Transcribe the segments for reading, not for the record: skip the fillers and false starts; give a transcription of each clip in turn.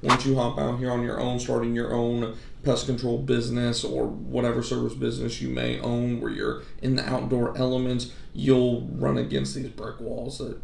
Once you hop out here on your own, starting your own pest control business or whatever service business you may own where you're in the outdoor elements, you'll run against these brick walls that,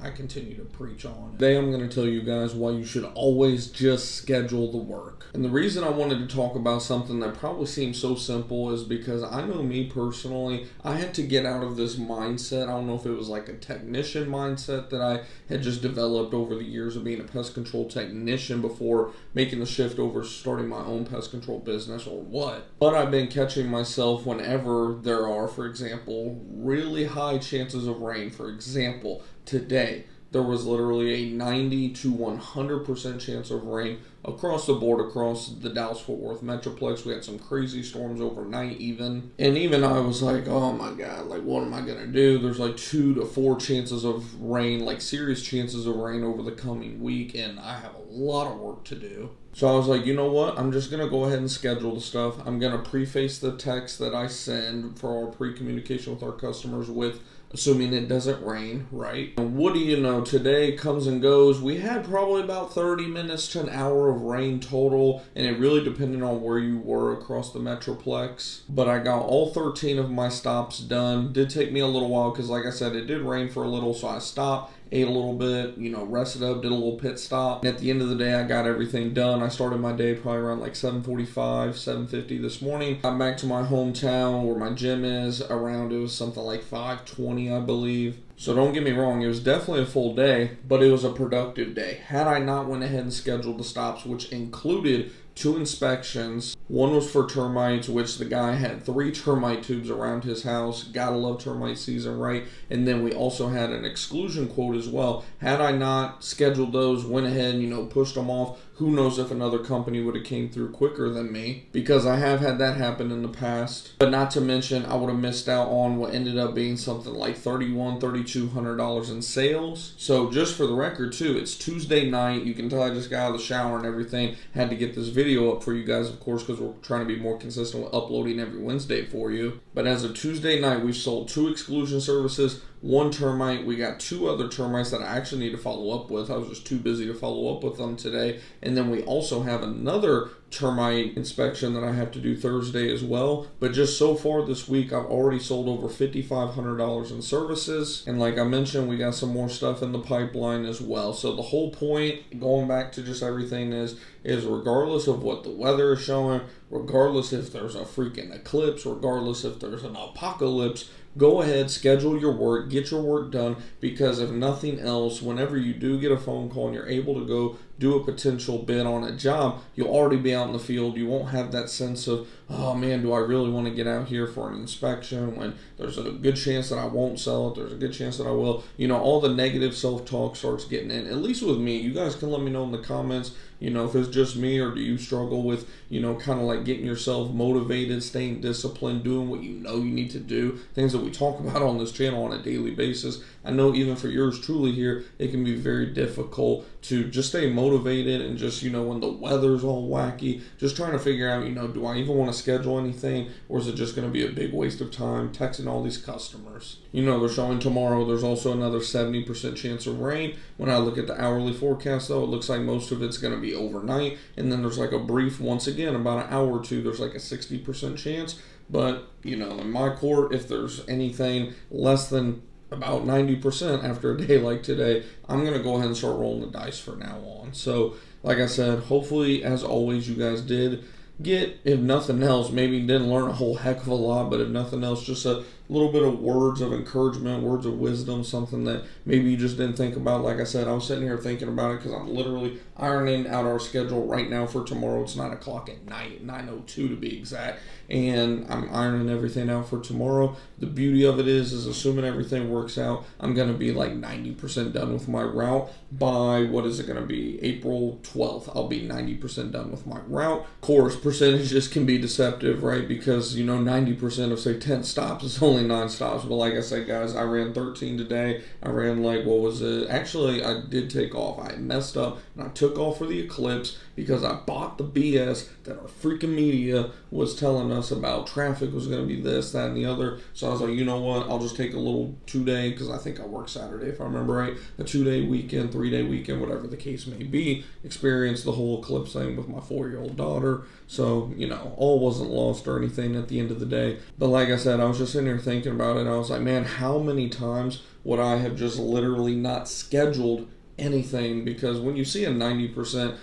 I continue to preach on. Today I'm going to tell you guys why you should always just schedule the work. And the reason I wanted to talk about something that probably seems so simple is because I know me personally, I had to get out of this mindset. I don't know if it was like a technician mindset that I had just developed over the years of being a pest control technician before making the shift over starting my own pest control business or what. But I've been catching myself whenever there are, for example, really high chances of rain. For example, today there was literally a 90 to 100% chance of rain across the board, across the Dallas-Fort Worth Metroplex. We had some crazy storms overnight even. And even I was like, oh my God, like what am I going to do? There's like 2 to 4 chances of rain, like serious chances of rain over the coming week. And I have a lot of work to do. So I was like, you know what? I'm just going to go ahead and schedule the stuff. I'm going to preface the text that I send for our pre-communication with our customers with assuming it doesn't rain, right? And what do you know? Today comes and goes. We had probably about 30 minutes to an hour of rain total, and it really depended on where you were across the Metroplex. But I got all 13 of my stops done. Did take me a little while because, like I said, it did rain for a little, so I stopped, ate a little bit, rested up, did a little pit stop. And at the end of the day, I got everything done. I started my day probably around like 7:45, 7:50 this morning. Got back to my hometown where my gym is around, it was something like 5:20, I believe. So don't get me wrong, it was definitely a full day, but it was a productive day. Had I not went ahead and scheduled the stops, which included 2 inspections. One was for termites, which the guy had 3 termite tubes around his house. Gotta love termite season, right? And then we also had an exclusion quote as well. Had I not scheduled those, went ahead and, pushed them off, who knows if another company would have came through quicker than me, because I have had that happen in the past. But not to mention, I would have missed out on what ended up being something like $3,200 in sales. So just for the record too, it's Tuesday night. You can tell I just got out of the shower and everything. Had to get this video up for you guys, of course, because we're trying to be more consistent with uploading every Wednesday for you. But as of Tuesday night, we've sold 2 exclusion services, 1 termite. We got 2 other termites that I actually need to follow up with. I was just too busy to follow up with them today. And then we also have another termite inspection that I have to do Thursday as well. But just so far this week, I've already sold over $5,500 in services. And like I mentioned, we got some more stuff in the pipeline as well. So the whole point, going back to just everything is regardless of what the weather is showing, regardless if there's a freaking eclipse, regardless if there's an apocalypse, go ahead, schedule your work, get your work done, because if nothing else, whenever you do get a phone call and you're able to go do a potential bid on a job, you'll already be out in the field. You won't have that sense of, oh man, do I really want to get out here for an inspection when there's a good chance that I won't sell it, there's a good chance that I will. All the negative self-talk starts getting in, at least with me. You guys can let me know in the comments, if it's just me, or do you struggle with, kind of like getting yourself motivated, staying disciplined, doing what you need to do, things that we talk about on this channel on a daily basis. I know even for yours truly here, it can be very difficult to just stay motivated and just, when the weather's all wacky, just trying to figure out, do I even want to schedule anything, or is it just going to be a big waste of time texting all these customers? They're showing tomorrow there's also another 70% chance of rain. When I look at the hourly forecast though, it looks like most of it's going to be overnight, and then there's like a brief, once again, about an hour or two, there's like a 60% chance. But, in my court, if there's anything less than about 90% after a day like today, I'm going to go ahead and start rolling the dice from now on. So, like I said, hopefully, as always, you guys did get, if nothing else, maybe didn't learn a whole heck of a lot, but if nothing else, just a little bit of words of encouragement, words of wisdom, something that maybe you just didn't think about. Like I said, I was sitting here thinking about it because I'm literally ironing out our schedule right now for tomorrow. It's 9 o'clock at night, 9:02 to be exact, and I'm ironing everything out for tomorrow. The beauty of it is assuming everything works out, I'm going to be like 90% done with my route by, what is it going to be, April 12th. I'll be 90% done with my route. Of course, percentages can be deceptive, right? Because, 90% of, say, 10 stops is only only 9 stops, but like I said, guys, I ran 13 today. I ran like, what was it? Actually, I did take off. I messed up, and I took off for the eclipse because I bought the BS that our freaking media was telling us about. Traffic was going to be this, that, and the other. So I was like, you know what? I'll just take a little 2-day, because I think I work Saturday, if I remember right. A 2-day weekend, 3-day weekend, whatever the case may be. Experience the whole eclipse thing with my 4-year-old daughter. So, all wasn't lost or anything at the end of the day. But like I said, I was just sitting here thinking about it. I was like, man, how many times would I have just literally not scheduled anything? Because when you see a 90%,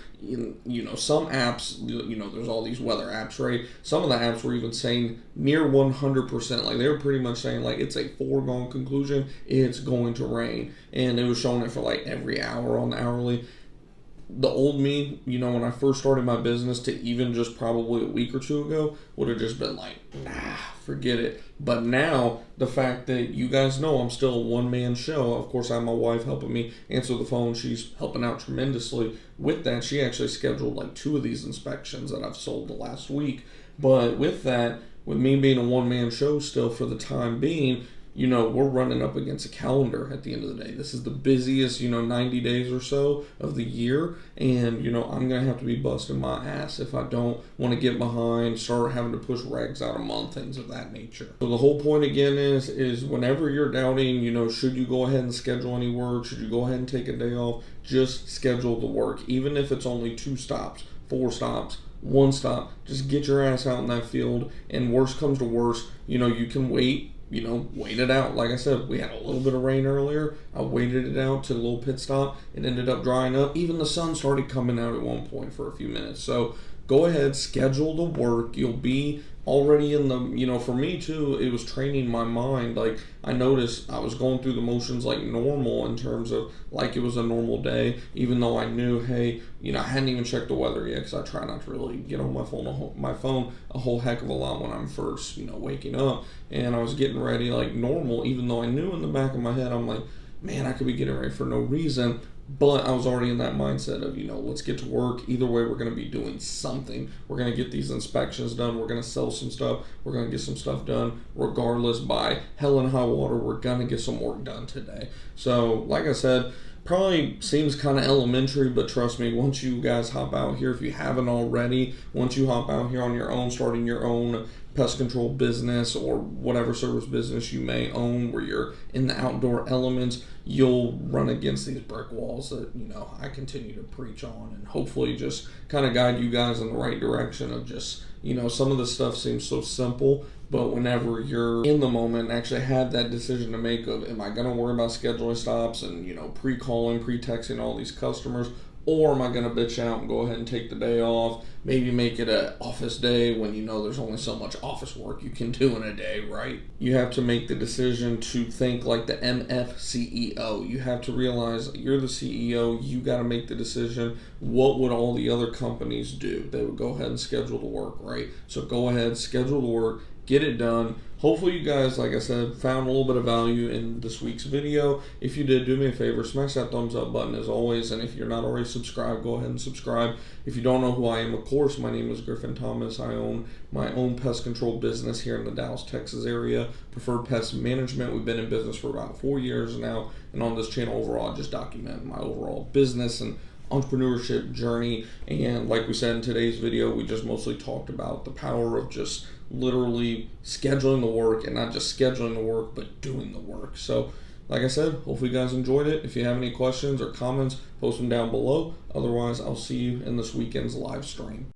some apps, there's all these weather apps, right? Some of the apps were even saying near 100%. Like, they were pretty much saying, like, it's a foregone conclusion, it's going to rain. And it was showing it for, like, every hour on the hourly. The old me, when I first started my business to even just probably a week or two ago, would have just been like, nah, forget it. But now, the fact that you guys know I'm still a one-man show, of course I have my wife helping me answer the phone. She's helping out tremendously with that. She actually scheduled like 2 of these inspections that I've sold the last week. But with that, with me being a one-man show still for the time being, we're running up against a calendar at the end of the day. This is the busiest, 90 days or so of the year. And, I'm going to have to be busting my ass if I don't want to get behind, start having to push regs out a month, things of that nature. So the whole point again is whenever you're doubting, should you go ahead and schedule any work? Should you go ahead and take a day off? Just schedule the work. Even if it's only 2 stops, 4 stops, 1 stop, just get your ass out in that field. And worst comes to worst, you can wait. Wait it out. Like I said, we had a little bit of rain earlier. I waited it out to a little pit stop. It ended up drying up. Even the sun started coming out at one point for a few minutes. So go ahead, schedule the work. You'll be already in the, for me too, it was training my mind. Like, I noticed I was going through the motions like normal in terms of like it was a normal day, even though I knew, hey, I hadn't even checked the weather yet because I try not to really get on my phone a whole heck of a lot when I'm first, waking up. And I was getting ready like normal, even though I knew in the back of my head, I'm like, man, I could be getting ready for no reason. But I was already in that mindset of, let's get to work. Either way, we're going to be doing something. We're going to get these inspections done. We're going to sell some stuff. We're going to get some stuff done. Regardless, by hell and high water, we're going to get some work done today. So, like I said, probably seems kind of elementary, but trust me, once you guys hop out here, if you haven't already, once you hop out here on your own, starting your own pest control business or whatever service business you may own where you're in the outdoor elements, you'll run against these brick walls that, I continue to preach on, and hopefully just kind of guide you guys in the right direction of just, some of the stuff seems so simple, but whenever you're in the moment and actually have that decision to make of, am I going to worry about scheduling stops and, pre-calling, pre-texting all these customers, or am I going to bitch out and go ahead and take the day off, maybe make it an office day when there's only so much office work you can do in a day, right? You have to make the decision to think like the MF CEO. You have to realize you're the CEO. You got to make the decision. What would all the other companies do? They would go ahead and schedule the work, right? So go ahead, schedule the work, get it done. Hopefully you guys, like I said, found a little bit of value in this week's video. If you did, do me a favor, smash that thumbs up button as always. And if you're not already subscribed, go ahead and subscribe. If you don't know who I am, of course, my name is Griffin Thomas. I own my own pest control business here in the Dallas, Texas area, Preferred Pest Management. We've been in business for about 4 years now. And on this channel overall, I just document my overall business and entrepreneurship journey. And like we said in today's video, we just mostly talked about the power of just literally scheduling the work, and not just scheduling the work, but doing the work. So like I said, hopefully you guys enjoyed it. If you have any questions or comments, post them down below. Otherwise, I'll see you in this weekend's live stream.